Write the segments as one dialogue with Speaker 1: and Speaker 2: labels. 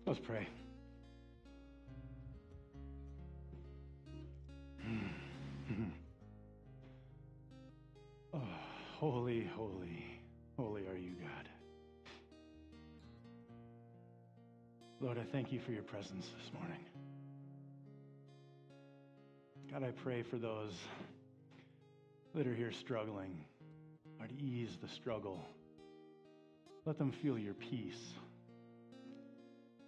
Speaker 1: Let's pray. Oh, holy, holy, holy are you, God. Lord, I thank you for your presence this morning. God, I pray for those that are here struggling. Lord, ease the struggle. Let them feel your peace.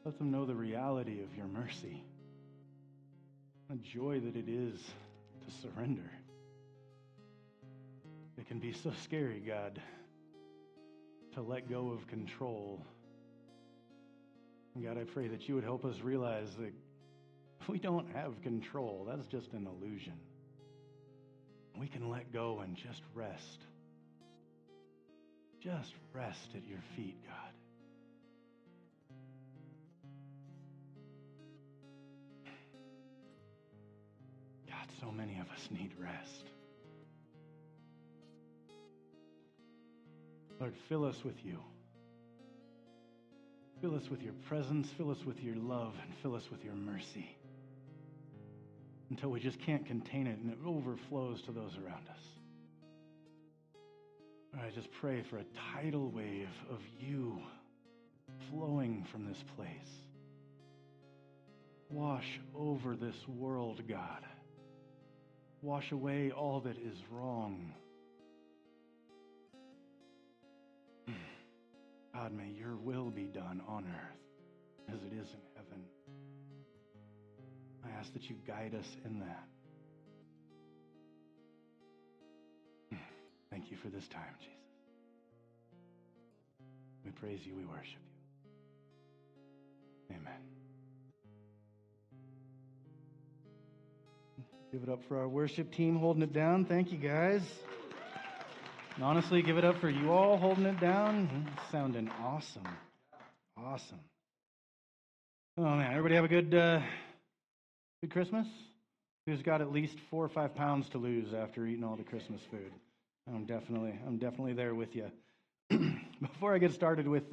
Speaker 1: Let them know the reality of your mercy. The joy that it is to surrender. It can be so scary, God, to let go of control. And God, I pray that you would help us realize that we don't have control. That's just an illusion. We can let go and just rest. Just rest at your feet, God. God, so many of us need rest. Lord, fill us with you. Fill us with your presence, fill us with your love, and fill us with your mercy until we just can't contain it and it overflows to those around us. Lord, I just pray for a tidal wave of you flowing from this place. Wash over this world, God. Wash away all that is wrong. God, may your will be done on earth as it is in heaven. I ask that you guide us in that. Thank you for this time, Jesus. We praise you, we worship you. Amen. Give it up for our worship team holding it down. Thank you, guys. And honestly, give it up for you all holding it down. Sounding awesome. Awesome. Oh, man. Everybody have a good Christmas? Who's got at least 4 or 5 pounds to lose after eating all the Christmas food? I'm definitely there with you. Before I get started with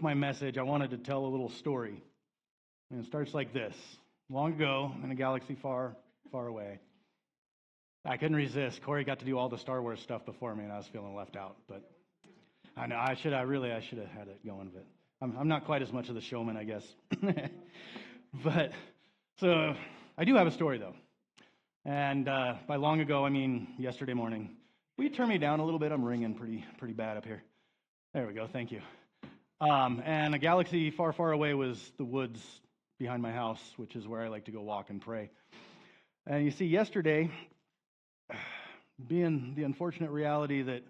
Speaker 1: my message, I wanted to tell a little story. And it starts like this. Long ago, in a galaxy far, far away, I couldn't resist. Corey got to do all the Star Wars stuff before me, and I was feeling left out. But I know I should have had it going. But I'm not quite as much of the showman, I guess. But so I do have a story though, and by long ago I mean yesterday morning. Will you turn me down a little bit? I'm ringing pretty bad up here. There we go. Thank you. And a galaxy far, far away was the woods behind my house, which is where I like to go walk and pray. And you see, yesterday, being the unfortunate reality that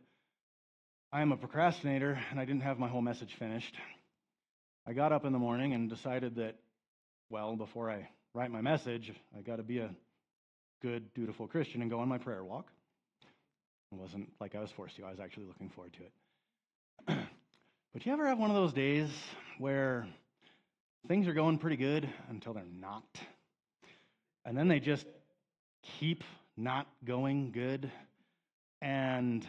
Speaker 1: I am a procrastinator and I didn't have my whole message finished, I got up in the morning and decided that, well, before I write my message, I got to be a good, dutiful Christian and go on my prayer walk. It wasn't like I was forced to. I was actually looking forward to it. But you ever have one of those days where things are going pretty good until they're not? And then they just keep not going good, and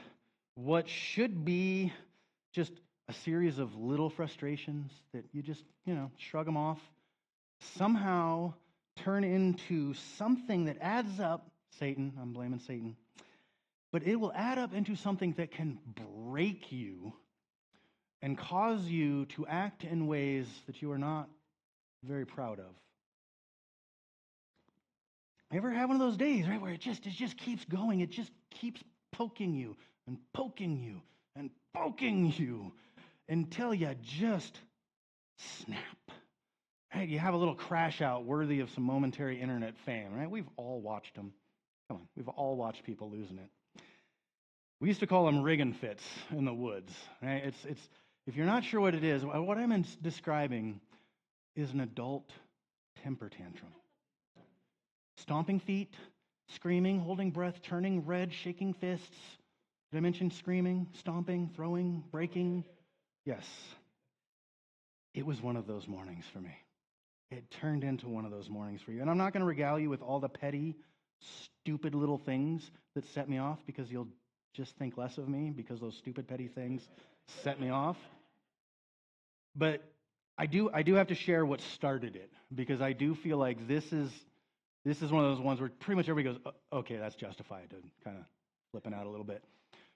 Speaker 1: what should be just a series of little frustrations that you just, shrug them off, somehow turn into something that adds up. I'm blaming Satan, but it will add up into something that can break you and cause you to act in ways that you are not very proud of. Ever have one of those days, right, where it just keeps going? It just keeps poking you and poking you and poking you until you just snap. Right? You have a little crash out worthy of some momentary internet fame, right? We've all watched them. Come on, we've all watched people losing it. We used to call them Reagan fits in the woods. Right? It's if you're not sure what it is, what I'm describing is an adult temper tantrum. Stomping feet, screaming, holding breath, turning red, shaking fists. Did I mention screaming, stomping, throwing, breaking? Yes. It was one of those mornings for me. It turned into one of those mornings for you. And I'm not going to regale you with all the petty, stupid little things that set me off, because you'll just think less of me because those stupid, petty things set me off. But I do have to share what started it, because I do feel like this is one of those ones where pretty much everybody goes, okay, that's justified, to kind of flipping out a little bit.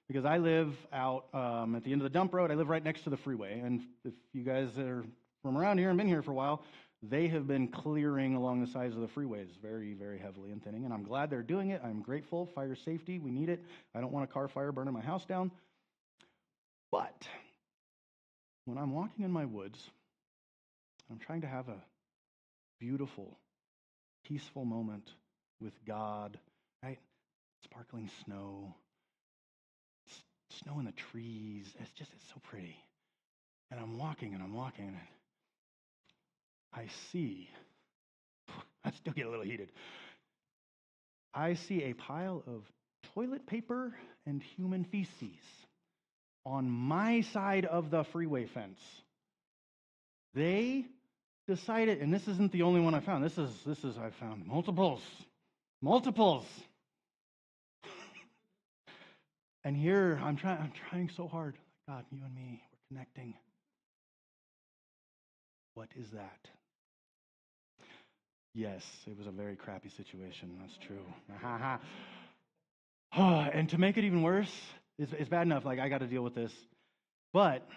Speaker 1: Because I live out at the end of the dump road. I live right next to the freeway. And if you guys are from around here and been here for a while, they have been clearing along the sides of the freeways very, very heavily and thinning. And I'm glad they're doing it. I'm grateful. Fire safety, we need it. I don't want a car fire burning my house down. But when I'm walking in my woods, I'm trying to have a beautiful, peaceful moment with God, right? Sparkling snow, snow in the trees. It's so pretty. And I'm walking and I see, I still get a little heated. I see a pile of toilet paper and human feces on my side of the freeway fence. They decided, and this isn't the only one I found. This is I found multiples. And here I'm trying so hard. God, you and me, we're connecting. What is that? Yes, it was a very crappy situation. That's true. And to make it even worse, it's bad enough. Like, I got to deal with this. But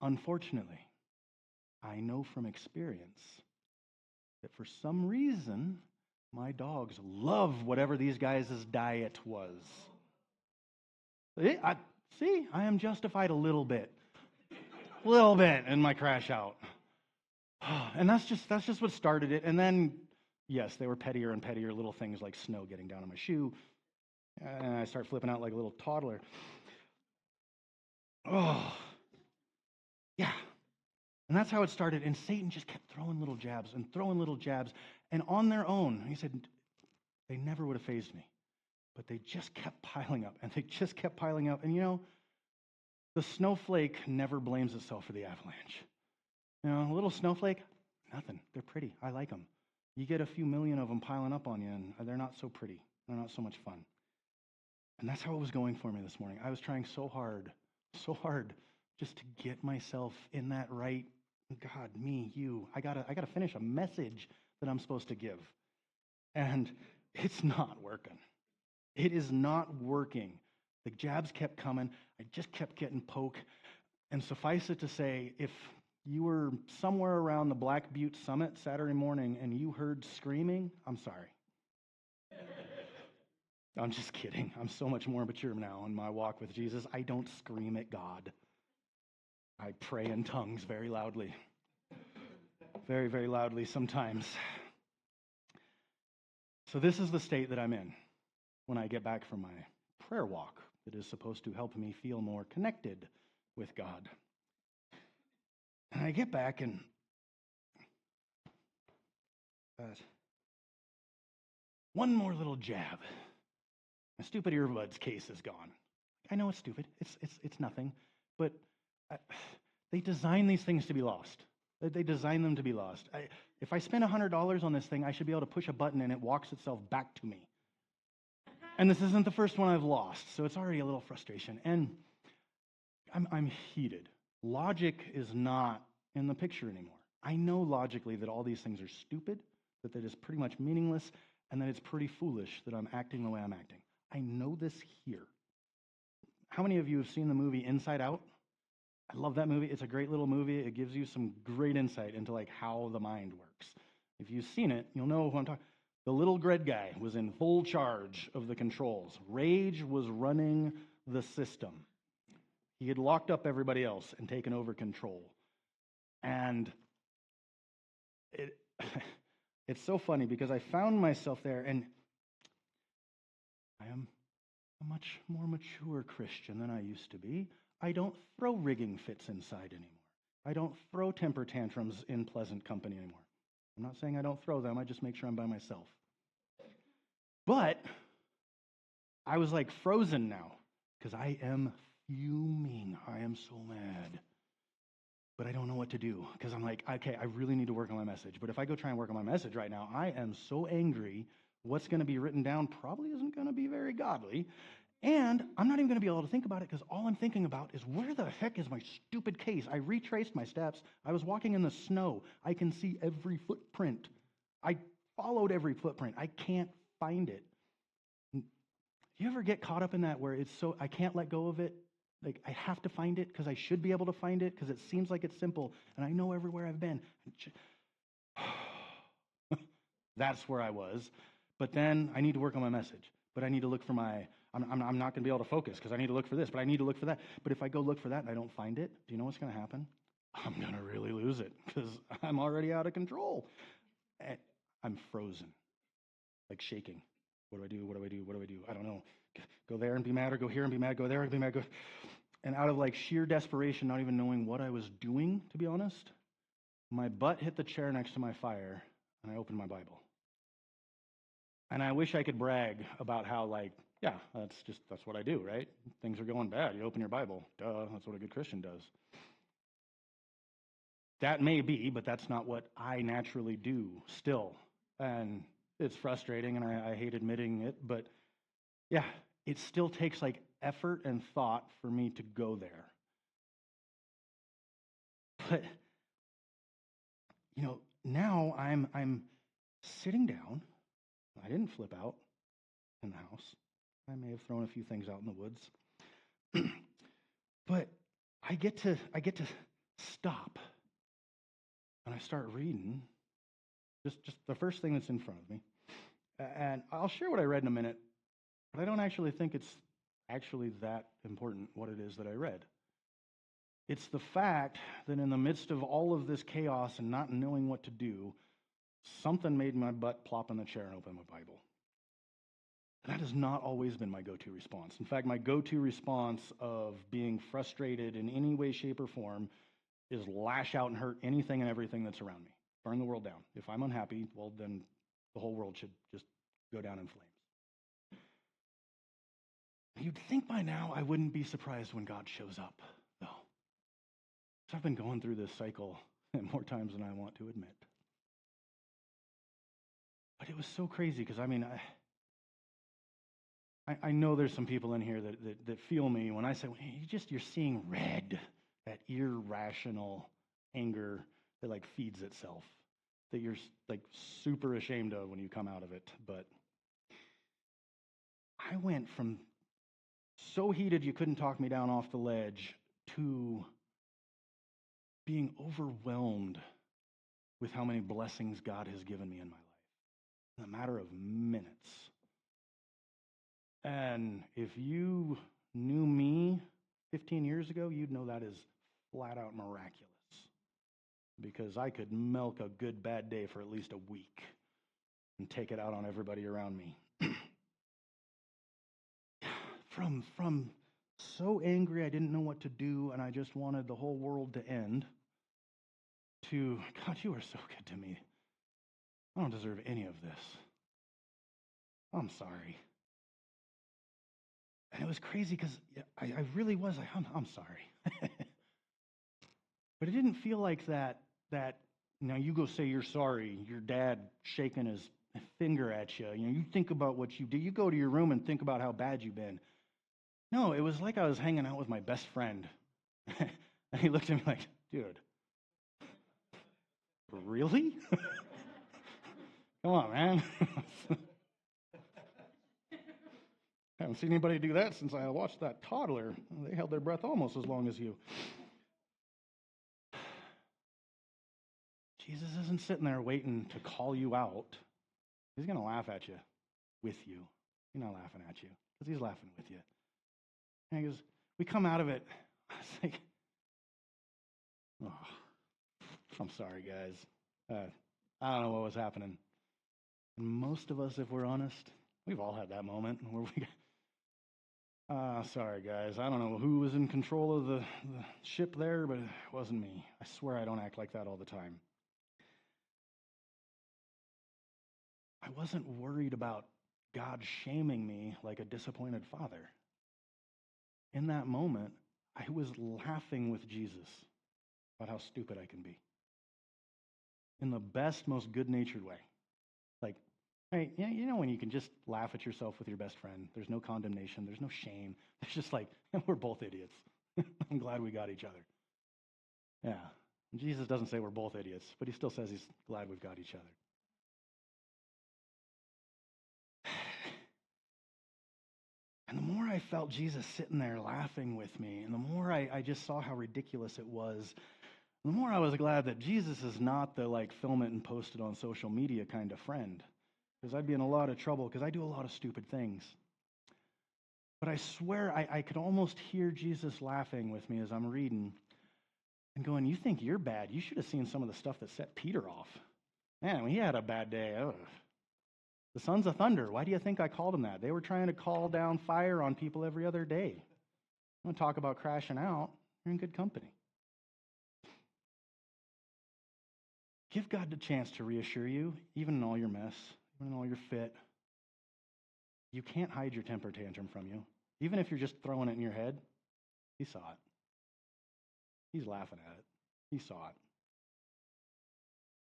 Speaker 1: unfortunately, I know from experience that for some reason, my dogs love whatever these guys' diet was. I am justified a little bit in my crash out. And that's just what started it. And then, yes, they were pettier and pettier little things like snow getting down on my shoe. And I start flipping out like a little toddler. Oh, yeah. And that's how it started. And Satan just kept throwing little jabs. And on their own, he said, they never would have fazed me. But they just kept piling up. And And the snowflake never blames itself for the avalanche. A little snowflake, nothing. They're pretty. I like them. You get a few million of them piling up on you, and they're not so pretty. They're not so much fun. And that's how it was going for me this morning. I was trying so hard, just to get myself in that right, God, me, you. I gotta finish a message that I'm supposed to give. And it's not working. It is not working. The jabs kept coming. I just kept getting poked. And suffice it to say, if you were somewhere around the Black Butte Summit Saturday morning and you heard screaming, I'm sorry. I'm just kidding. I'm so much more mature now in my walk with Jesus. I don't scream at God. I pray in tongues very loudly. Very, very loudly sometimes. So this is the state that I'm in when I get back from my prayer walk that is supposed to help me feel more connected with God. And I get back and one more little jab. My stupid earbuds case is gone. I know it's stupid. It's nothing. But they design these things to be lost. They design them to be lost. If I spend $100 on this thing, I should be able to push a button and it walks itself back to me. And this isn't the first one I've lost, so it's already a little frustration. And I'm heated. Logic is not in the picture anymore. I know logically that all these things are stupid, that they're just pretty much meaningless, and that it's pretty foolish that I'm acting the way I'm acting. I know this here. How many of you have seen the movie Inside Out? I love that movie. It's a great little movie. It gives you some great insight into like how the mind works. If you've seen it, you'll know who I'm talking. The little Gred guy was in full charge of the controls. Rage was running the system. He had locked up everybody else and taken over control. And it's so funny because I found myself there, and I am a much more mature Christian than I used to be. I don't throw rigging fits inside anymore. I don't throw temper tantrums in pleasant company anymore. I'm not saying I don't throw them. I just make sure I'm by myself. But I was like frozen now because I am fuming. I am so mad. But I don't know what to do because I'm like, okay, I really need to work on my message. But if I go try and work on my message right now, I am so angry. What's going to be written down probably isn't going to be very godly. And I'm not even going to be able to think about it because all I'm thinking about is where the heck is my stupid case? I retraced my steps. I was walking in the snow. I can see every footprint. I followed every footprint. I can't find it. You ever get caught up in that where it's so, I can't let go of it? Like, I have to find it because I should be able to find it because it seems like it's simple and I know everywhere I've been. That's where I was. But then I need to work on my message. But I need to look for my, I'm not going to be able to focus because I need to look for this, but I need to look for that. But if I go look for that and I don't find it, do you know what's going to happen? I'm going to really lose it because I'm already out of control. And I'm frozen, like shaking. What do I do? What do I do? What do I do? I don't know. Go there and be mad, or go here and be mad, go there and be mad. Go. And out of like sheer desperation, not even knowing what I was doing, to be honest, my butt hit the chair next to my fire, and I opened my Bible. And I wish I could brag about how, like, yeah, that's what I do, right? Things are going bad. You open your Bible. Duh, that's what a good Christian does. That may be, but that's not what I naturally do still. And it's frustrating, and I hate admitting it, but yeah, it still takes like effort and thought for me to go there. But now I'm sitting down. I didn't flip out in the house. I may have thrown a few things out in the woods. But I get to stop and I start reading just the first thing that's in front of me. And I'll share what I read in a minute, but I don't actually think it's actually that important what it is that I read. It's the fact that in the midst of all of this chaos and not knowing what to do, something made my butt plop in the chair and open my Bible. And that has not always been my go-to response. In fact, my go-to response of being frustrated in any way, shape, or form is lash out and hurt anything and everything that's around me. Burn the world down. If I'm unhappy, well, then the whole world should just go down in flames. You'd think by now I wouldn't be surprised when God shows up, though. So I've been going through this cycle more times than I want to admit. But it was so crazy because, I know there's some people in here that feel me when I say, well, you're seeing red, that irrational anger that like feeds itself, that you're like super ashamed of when you come out of it. But I went from so heated you couldn't talk me down off the ledge to being overwhelmed with how many blessings God has given me in my life in a matter of minutes. And if you knew me 15 years ago, you'd know that is flat out miraculous. Because I could milk a good bad day for at least a week and take it out on everybody around me. From so angry I didn't know what to do and I just wanted the whole world to end, to, God, you are so good to me. I don't deserve any of this. I'm sorry. And it was crazy because I really was like, I'm sorry. But it didn't feel like that, now you go say you're sorry, your dad shaking his finger at you. You think about what you did. You go to your room and think about how bad you've been. No, it was like I was hanging out with my best friend. And he looked at me like, dude, really? Come on, man. I haven't seen anybody do that since I watched that toddler. They held their breath almost as long as you. Jesus isn't sitting there waiting to call you out. He's going to laugh at you with you. He's not laughing at you because he's laughing with you. And he goes, we come out of it. I was like, oh, I'm sorry, guys. I don't know what was happening. And most of us, if we're honest, we've all had that moment where we sorry, guys. I don't know who was in control of the ship there, but it wasn't me. I swear I don't act like that all the time. I wasn't worried about God shaming me like a disappointed father. In that moment, I was laughing with Jesus about how stupid I can be. In the best, most good-natured way. Like, Right? You know when you can just laugh at yourself with your best friend. There's no condemnation. There's no shame. It's just like, we're both idiots. I'm glad we got each other. Yeah. And Jesus doesn't say we're both idiots, but he still says he's glad we've got each other. And the more I felt Jesus sitting there laughing with me, and the more I just saw how ridiculous it was, the more I was glad that Jesus is not the like film it and post it on social media kind of friend. Because I'd be in a lot of trouble because I do a lot of stupid things. But I swear I could almost hear Jesus laughing with me as I'm reading and going, you think you're bad? You should have seen some of the stuff that set Peter off. Man, he had a bad day. Ugh. The sons of thunder, why do you think I called them that? They were trying to call down fire on people every other day. I want to talk about crashing out. You're in good company. Give God the chance to reassure you, even in all your mess, even in all your fit. You can't hide your temper tantrum from you. Even if you're just throwing it in your head, he saw it. He's laughing at it. He saw it.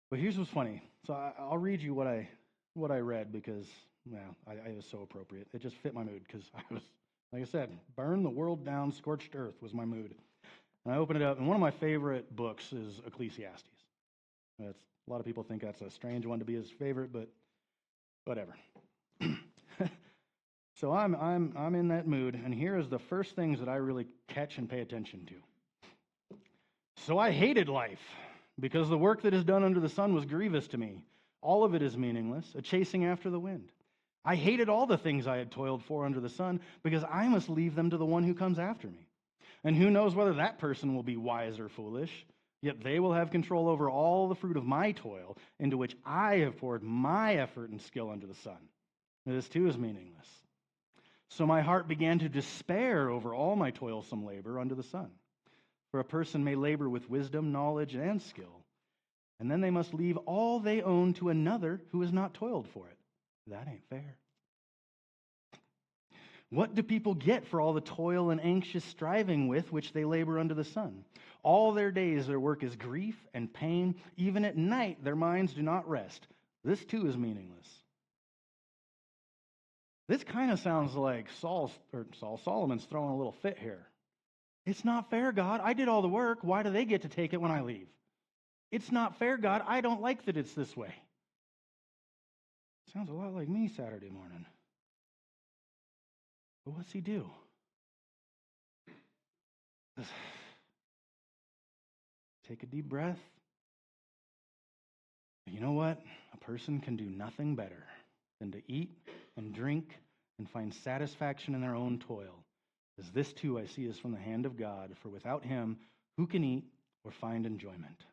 Speaker 1: But here's what's funny. So I'll read you what I read because, well, it was so appropriate. It just fit my mood because I was, like I said, burn the world down, scorched earth was my mood. And I opened it up, and one of my favorite books is Ecclesiastes. A lot of people think that's a strange one to be his favorite, but whatever. So I'm in that mood, and here is the first things that I really catch and pay attention to. So I hated life, because the work that is done under the sun was grievous to me. All of it is meaningless, a chasing after the wind. I hated all the things I had toiled for under the sun, because I must leave them to the one who comes after me. And who knows whether that person will be wise or foolish, yet they will have control over all the fruit of my toil, into which I have poured my effort and skill under the sun. This too is meaningless. So my heart began to despair over all my toilsome labor under the sun. For a person may labor with wisdom, knowledge, and skill, and then they must leave all they own to another who has not toiled for it. That ain't fair. What do people get for all the toil and anxious striving with which they labor under the sun? All their days their work is grief and pain. Even at night their minds do not rest. This too is meaningless. This kind of sounds like Solomon's throwing a little fit here. It's not fair, God. I did all the work. Why do they get to take it when I leave? It's not fair, God. I don't like that it's this way. Sounds a lot like me Saturday morning. But what's he do? Take a deep breath. You know what? A person can do nothing better than to eat and drink and find satisfaction in their own toil. As this too I see is from the hand of God, for without him, who can eat or find enjoyment?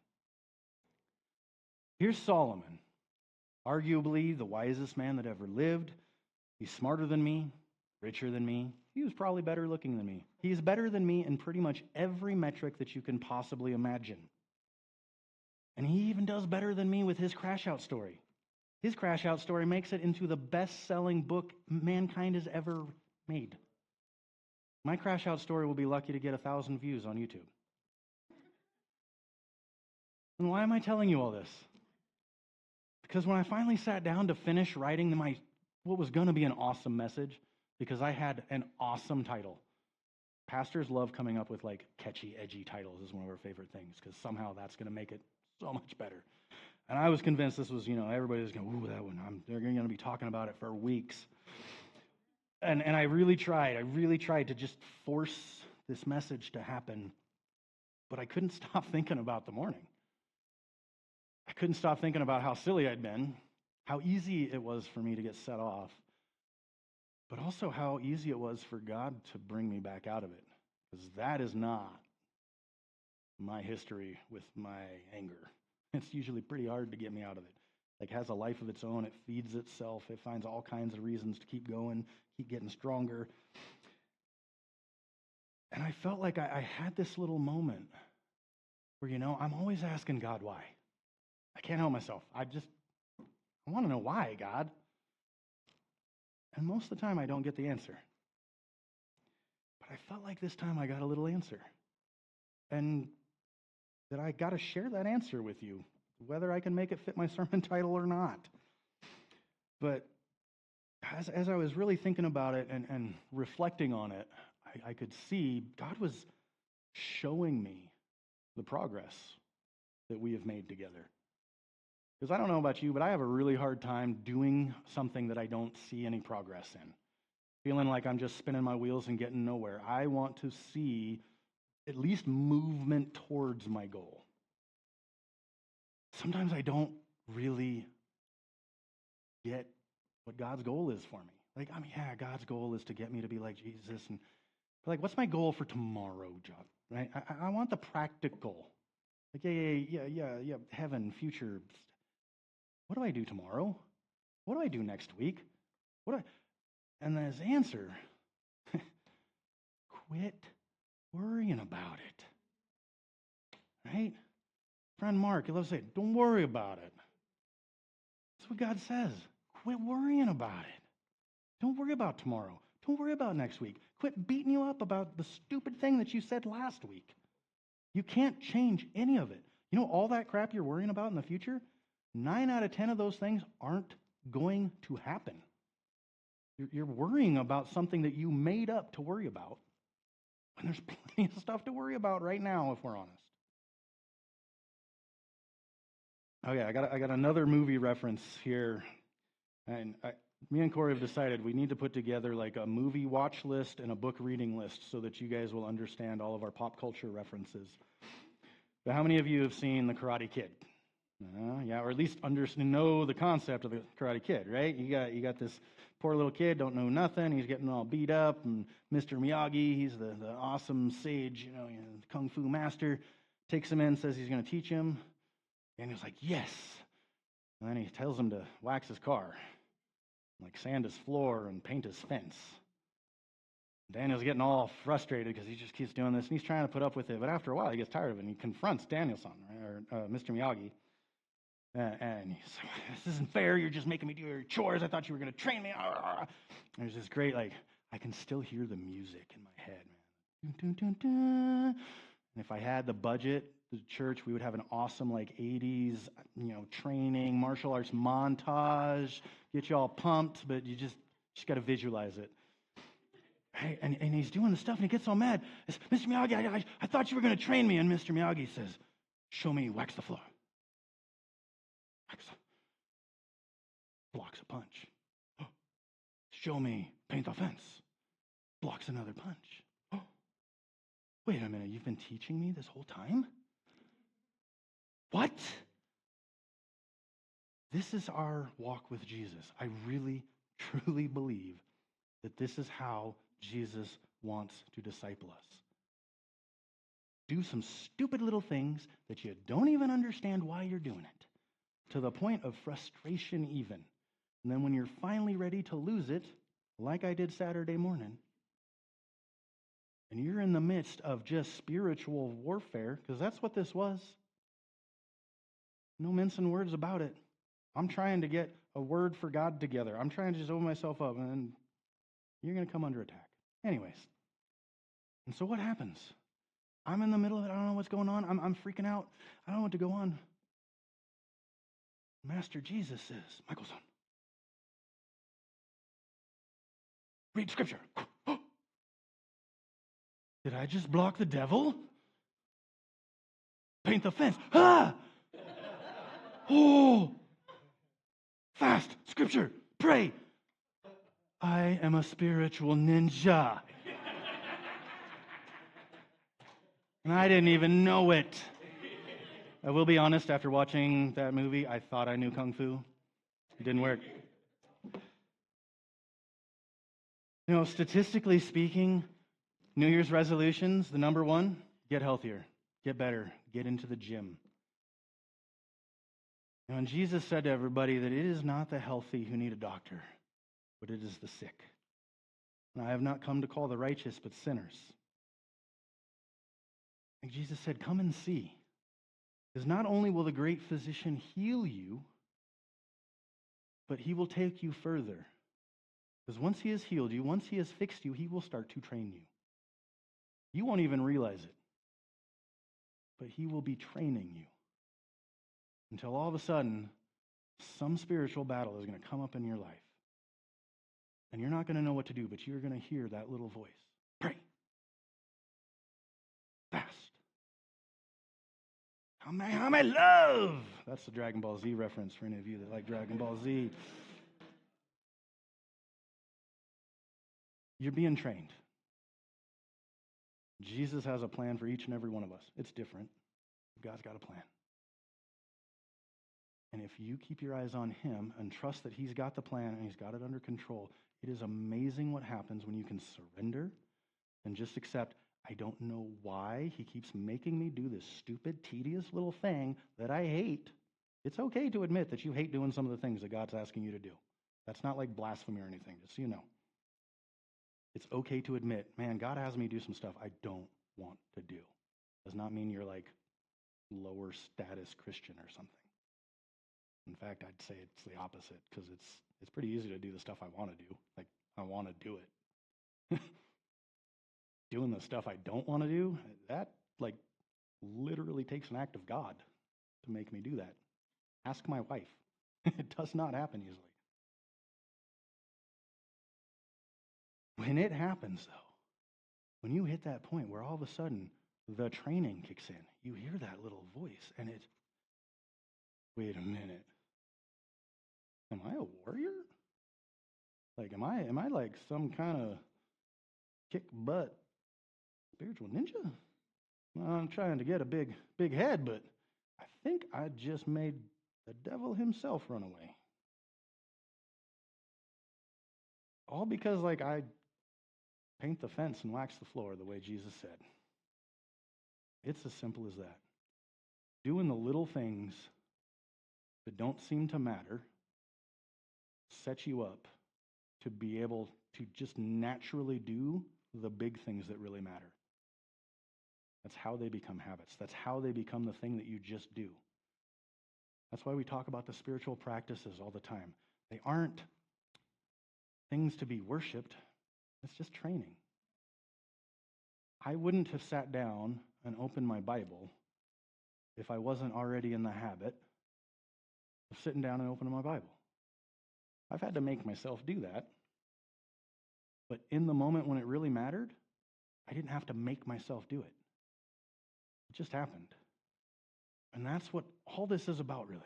Speaker 1: Here's Solomon, arguably the wisest man that ever lived. He's smarter than me, richer than me. He was probably better looking than me. He's better than me in pretty much every metric that you can possibly imagine. And he even does better than me with his crash out story. His crash out story makes it into the best-selling book mankind has ever made. My crash out story will be lucky to get 1,000 views on YouTube. And why am I telling you all this? Because when I finally sat down to finish writing what was going to be an awesome message, because I had an awesome title. Pastors love coming up with like catchy, edgy titles is one of our favorite things, because somehow that's going to make it so much better. And I was convinced this was, everybody was going, ooh, that one. They're going to be talking about it for weeks. And I really tried. I really tried to just force this message to happen. But I couldn't stop thinking about the morning. I couldn't stop thinking about how silly I'd been, how easy it was for me to get set off, but also how easy it was for God to bring me back out of it. Because that is not my history with my anger. It's usually pretty hard to get me out of it. Like, has a life of its own. It feeds itself. It finds all kinds of reasons to keep going, keep getting stronger. And I felt like I had this little moment where, I'm always asking God why. I can't help myself. I want to know why, God. And most of the time, I don't get the answer. But I felt like this time I got a little answer. And that I got to share that answer with you, whether I can make it fit my sermon title or not. But as I was really thinking about it and reflecting on it, I could see God was showing me the progress that we have made together. Because I don't know about you, but I have a really hard time doing something that I don't see any progress in. Feeling like I'm just spinning my wheels and getting nowhere. I want to see at least movement towards my goal. Sometimes I don't really get what God's goal is for me. Like, I mean, yeah, God's goal is to get me to be like Jesus. But like, what's my goal for tomorrow, John? Right? I want the practical. Like, yeah, heaven, future. What do I do tomorrow? What do I do next week? And then his answer, quit worrying about it. Right? Friend Mark, he loves to say, don't worry about it. That's what God says. Quit worrying about it. Don't worry about tomorrow. Don't worry about next week. Quit beating you up about the stupid thing that you said last week. You can't change any of it. You know, all that crap you're worrying about in the future, 9 out of 10 of those things aren't going to happen. You're worrying about something that you made up to worry about. And there's plenty of stuff to worry about right now, if we're honest. Oh yeah, I got another movie reference here. And me and Corey have decided we need to put together like a movie watch list and a book reading list so that you guys will understand all of our pop culture references. But how many of you have seen The Karate Kid? Yeah, or at least know the concept of The Karate Kid, right? You got this poor little kid, don't know nothing. He's getting all beat up, and Mr. Miyagi, he's the awesome sage, kung fu master, takes him in, says he's going to teach him, and he's like, yes. And then he tells him to wax his car, like sand his floor and paint his fence. Daniel's getting all frustrated because he just keeps doing this, and he's trying to put up with it. But after a while, he gets tired of it, and he confronts Danielson, right, or Mr. Miyagi. And he's like, this isn't fair. You're just making me do your chores. I thought you were going to train me. And there's this great, like, I can still hear the music in my head, man. Dun, dun, dun, dun. And if I had the budget, the church, we would have an awesome, like, 80s, training, martial arts montage, get you all pumped, but you just got to visualize it. Right? And he's doing the stuff, and he gets all mad. It's, Mr. Miyagi, I thought you were going to train me. And Mr. Miyagi says, show me, wax the floor. Blocks a punch. Show me, paint the fence. Blocks another punch. Oh, wait a minute, you've been teaching me this whole time? What? This is our walk with Jesus. I really, truly believe that this is how Jesus wants to disciple us. Do some stupid little things that you don't even understand why you're doing it, to the point of frustration even. And then when you're finally ready to lose it, like I did Saturday morning, and you're in the midst of just spiritual warfare, because that's what this was. No mincing words about it. I'm trying to get a word for God together. I'm trying to just open myself up, and then you're going to come under attack. Anyways, and so what happens? I'm in the middle of it. I don't know what's going on. I'm freaking out. I don't know what to go on. Master Jesus says, Michael, son, read scripture. Did I just block the devil? Paint the fence. Ah! Oh! Fast, scripture, pray. I am a spiritual ninja. And I didn't even know it. I will be honest, after watching that movie, I thought I knew Kung Fu. It didn't work. Statistically speaking, New Year's resolutions, the number one, get healthier, get better, get into the gym. And Jesus said to everybody that it is not the healthy who need a doctor, but it is the sick. And I have not come to call the righteous, but sinners. And Jesus said, come and see. Because not only will the great physician heal you, but he will take you further. Because once he has healed you, once he has fixed you, he will start to train you. You won't even realize it. But he will be training you. Until all of a sudden, some spiritual battle is going to come up in your life. And you're not going to know what to do, but you're going to hear that little voice. Pray. Fast. How may love? That's the Dragon Ball Z reference for any of you that like Dragon Ball Z. You're being trained. Jesus has a plan for each and every one of us. It's different. God's got a plan. And if you keep your eyes on him and trust that he's got the plan and he's got it under control, it is amazing what happens when you can surrender and just accept, I don't know why he keeps making me do this stupid, tedious little thing that I hate. It's okay to admit that you hate doing some of the things that God's asking you to do. That's not like blasphemy or anything, just so you know. It's okay to admit, man, God has me do some stuff I don't want to do. Does not mean you're like lower status Christian or something. In fact, I'd say it's the opposite, because it's pretty easy to do the stuff I want to do. Like, I want to do it. Doing the stuff I don't want to do, that like literally takes an act of God to make me do that. Ask my wife. It does not happen easily. When it happens, though, when you hit that point where all of a sudden the training kicks in, you hear that little voice, and it's, wait a minute. Am I a warrior? Like, am I like some kind of kick butt spiritual ninja? Well, I'm trying to get a big head, but I think I just made the devil himself run away. All because like I paint the fence and wax the floor the way Jesus said. It's as simple as that. Doing the little things that don't seem to matter sets you up to be able to just naturally do the big things that really matter. That's how they become habits. That's how they become the thing that you just do. That's why we talk about the spiritual practices all the time. They aren't things to be worshiped. It's just training. I wouldn't have sat down and opened my Bible if I wasn't already in the habit of sitting down and opening my Bible. I've had to make myself do that. But in the moment when it really mattered, I didn't have to make myself do it. It just happened. And that's what all this is about, really.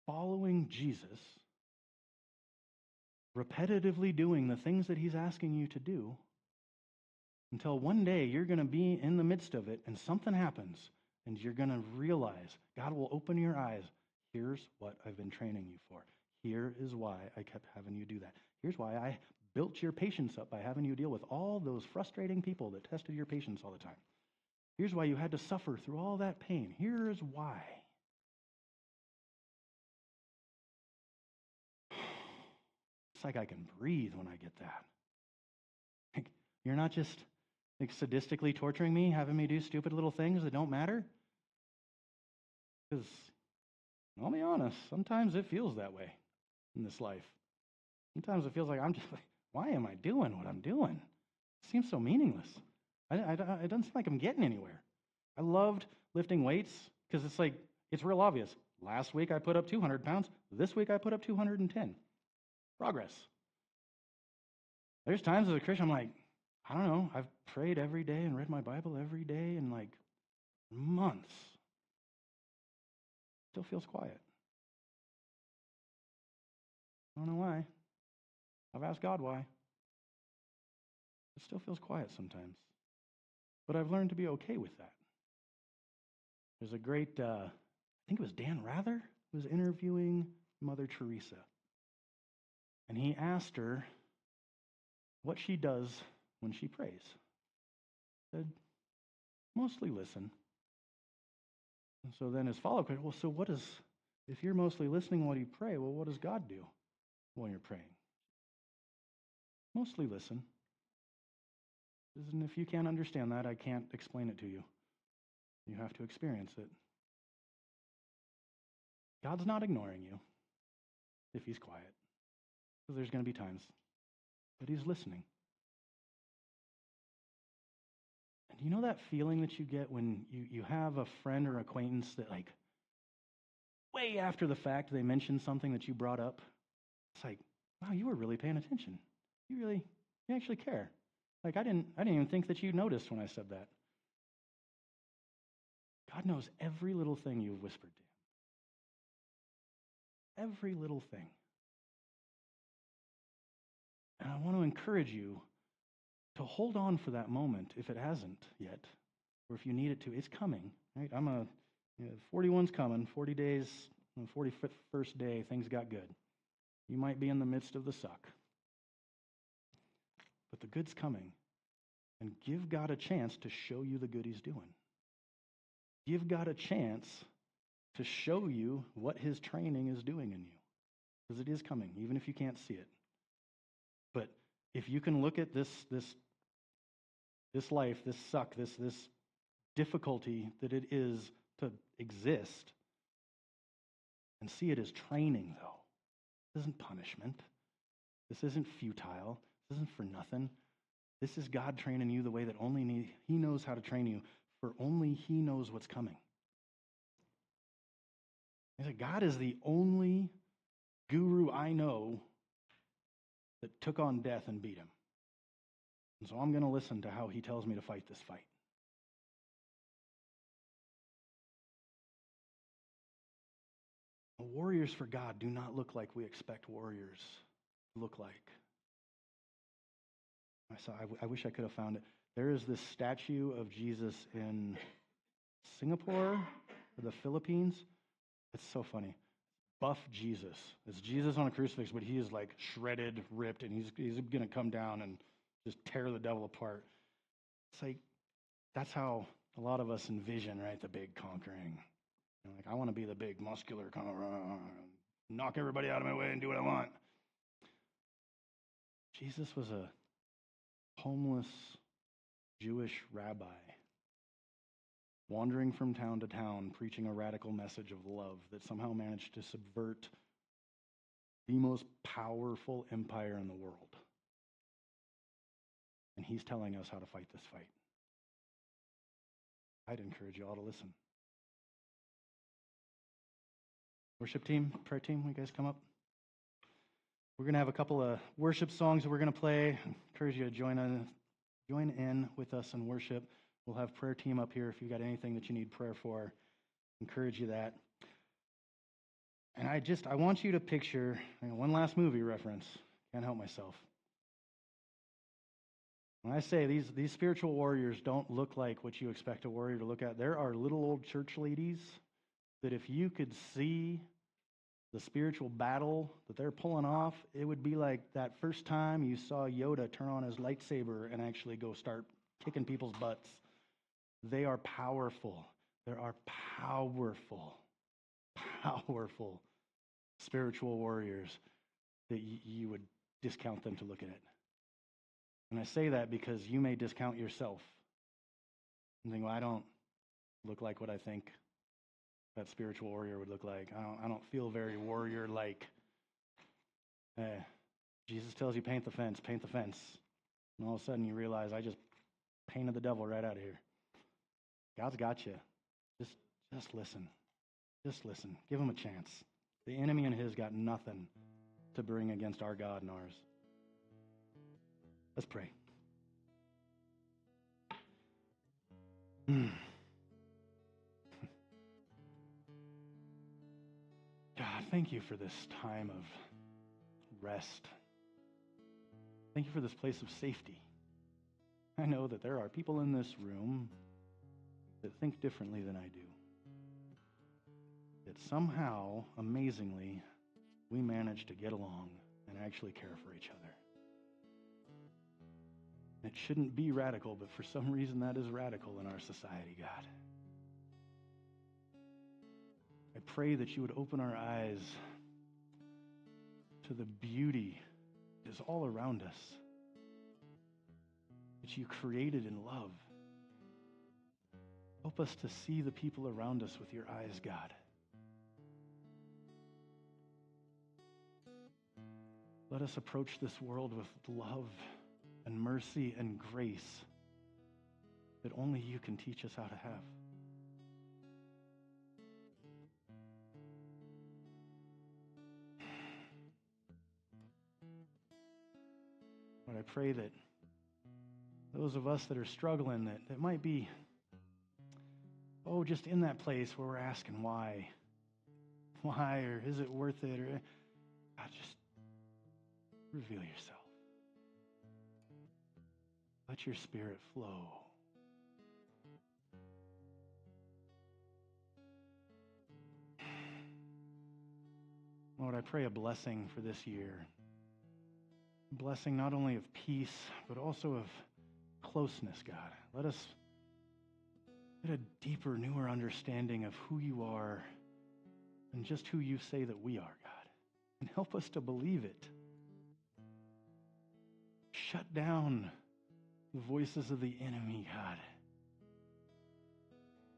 Speaker 1: Following Jesus, repetitively doing the things that he's asking you to do, until one day you're going to be in the midst of it and something happens and you're going to realize, God will open your eyes. Here's what I've been training you for. Here is why I kept having you do that. Here's why I built your patience up by having you deal with all those frustrating people that tested your patience all the time. Here's why you had to suffer through all that pain. Here's why. It's like I can breathe when I get that. Like, you're not just like sadistically torturing me, having me do stupid little things that don't matter. Because, I'll be honest, sometimes it feels that way in this life. Sometimes it feels like I'm just like, why am I doing what I'm doing? It seems so meaningless. It doesn't seem like I'm getting anywhere. I loved lifting weights because it's like, it's real obvious. Last week I put up 200 pounds. This week I put up 210. Progress. There's times as a Christian I'm like, I don't know, I've prayed every day and read my Bible every day in like months. Still feels quiet. I don't know why. I've asked God why. It still feels quiet sometimes. But I've learned to be okay with that. There's a great, I think it was Dan Rather who was interviewing Mother Teresa. And he asked her what she does when she prays. He said, mostly listen. And so then his follow-up question, well, so if you're mostly listening while you pray, well, what does God do while you're praying? Mostly listen. And if you can't understand that, I can't explain it to you. You have to experience it. God's not ignoring you if he's quiet. Because there's going to be times that he's listening. And you know that feeling that you get when you have a friend or acquaintance that like way after the fact they mention something that you brought up, it's like, wow, you were really paying attention. You actually care. Like I didn't even think that you noticed when I said that. God knows every little thing you've whispered to him. Every little thing. And I want to encourage you to hold on for that moment if it hasn't yet, or if you need it to. It's coming, right? 41's coming, 40 days, on the 41st day, things got good. You might be in the midst of the suck. But the good's coming. And give God a chance to show you the good he's doing. Give God a chance to show you what his training is doing in you. Because it is coming, even if you can't see it. But if you can look at this life, this suck, this difficulty that it is to exist, and see it as training, though. This isn't punishment. This isn't futile. This isn't for nothing. This is God training you the way that only he knows how to train you, for only he knows what's coming. He said, God is the only guru I know that took on death and beat him. And so I'm going to listen to how he tells me to fight this fight. Warriors for God do not look like we expect warriors to look like. I wish I could have found it. There is this statue of Jesus in Singapore or the Philippines. It's so funny. Buff Jesus. It's Jesus on a crucifix, but he is like shredded, ripped, and he's going to come down and just tear the devil apart. It's like, that's how a lot of us envision, right? The big conquering. Like, I want to be the big, muscular, kind of knock everybody out of my way and do what I want. Jesus was a homeless Jewish rabbi wandering from town to town, preaching a radical message of love that somehow managed to subvert the most powerful empire in the world. And he's telling us how to fight this fight. I'd encourage you all to listen. Worship team, prayer team, will you guys come up? We're going to have a couple of worship songs that we're going to play. I encourage you to join in with us in worship. We'll have prayer team up here if you got anything that you need prayer for. Encourage you that. And I want you to picture one last movie reference. Can't help myself. When I say these spiritual warriors don't look like what you expect a warrior to look at, there are little old church ladies that if you could see the spiritual battle that they're pulling off, it would be like that first time you saw Yoda turn on his lightsaber and actually go start kicking people's butts. They are powerful. There are powerful spiritual warriors that you would discount them to look at it. And I say that because you may discount yourself and think, well, I don't look like what I think that spiritual warrior would look like. I don't feel very warrior-like. Jesus tells you paint the fence. And all of a sudden you realize I just painted the devil right out of here. God's got you. Just listen. Just listen. Give him a chance. The enemy and his got nothing to bring against our God and ours. Let's pray. God, thank you for this time of rest. Thank you for this place of safety. I know that there are people in this room that think differently than I do. That somehow, amazingly, we manage to get along and actually care for each other. It shouldn't be radical, but for some reason that is radical in our society, God. I pray that you would open our eyes to the beauty that is all around us, that you created in love. Help us to see the people around us with your eyes, God. Let us approach this world with love and mercy and grace that only you can teach us how to have. I pray that those of us that are struggling, that might be, just in that place where we're asking why, or is it worth it, or God, just reveal yourself. Let your Spirit flow. Lord, I pray a blessing for this year. A blessing not only of peace, but also of closeness, God. Let us get a deeper, newer understanding of who you are and just who you say that we are, God. And help us to believe it. Shut down the voices of the enemy, God.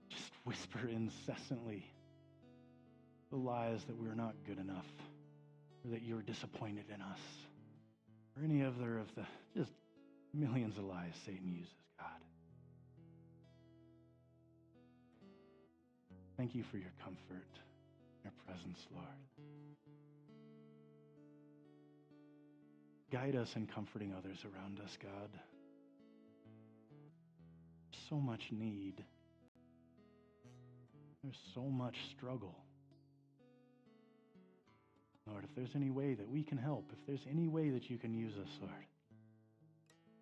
Speaker 1: Just whisper incessantly the lies that we're not good enough, or that you're disappointed in us, or any other of the just millions of lies Satan uses, God. Thank you for your comfort, your presence, Lord. Guide us in comforting others around us, God. So much need. There's so much struggle. Lord, if there's any way that we can help, if there's any way that you can use us, Lord,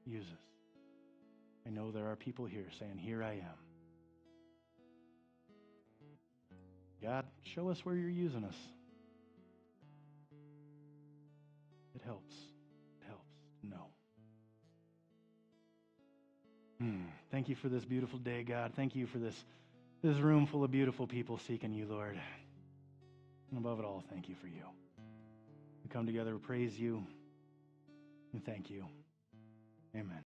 Speaker 1: use us. I know there are people here saying, here I am. God, show us where you're using us. It helps. It helps to know. Thank you for this beautiful day, God. Thank you for this room full of beautiful people seeking you, Lord. And above it all, thank you for you. We come together to praise you and thank you. Amen.